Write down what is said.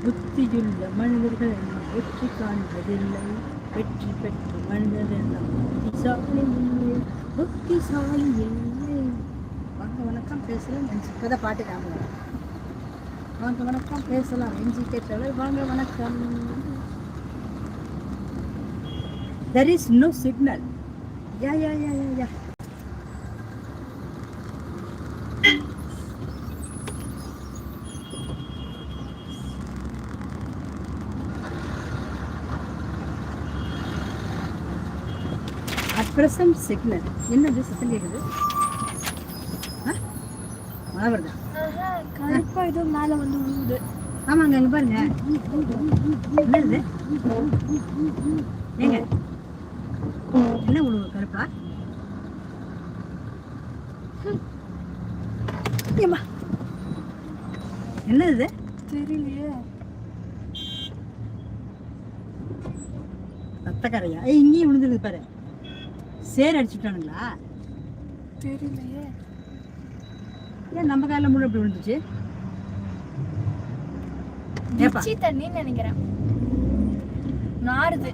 புத்தியுள்ள மனிதர்கள் வெற்றி காண்பதில்லை, வெற்றி பெற்ற மனிதர் எல்லாம் புத்திசாலி இல்லை, புத்திசாலி இல்லை. வாங்க வணக்கம் பேசலாம் நெஞ்சு இப்போதான் பாட்டு ஞாபகம். வாங்க வணக்கம் பேசலாம் நெஞ்சு கேட்டவர் வாங்க வணக்கம். There is no signal. Yeah. At present signal. என்னது சத்தம் கேக்குது? மழை வருதா? கருப்பா ஏதோ மேல வந்து விழுகுது. ஆமாங்க அங்க பாருங்க. என்னது? ஏங்க என்ன விழுவு கருப்பா? ஏம்மா என்னது? தெரியலையே. ரத்தக்கரையா? இங்கேயும் விழுந்துருக்கு பாரு. சேர் அடிச்சுட்டானுங்களா? தெரியலையே. ஏன் நம்ம காலில் முழு எப்படி விழுந்துச்சு? தண்ணி நினைக்கிறேன். நாறுது.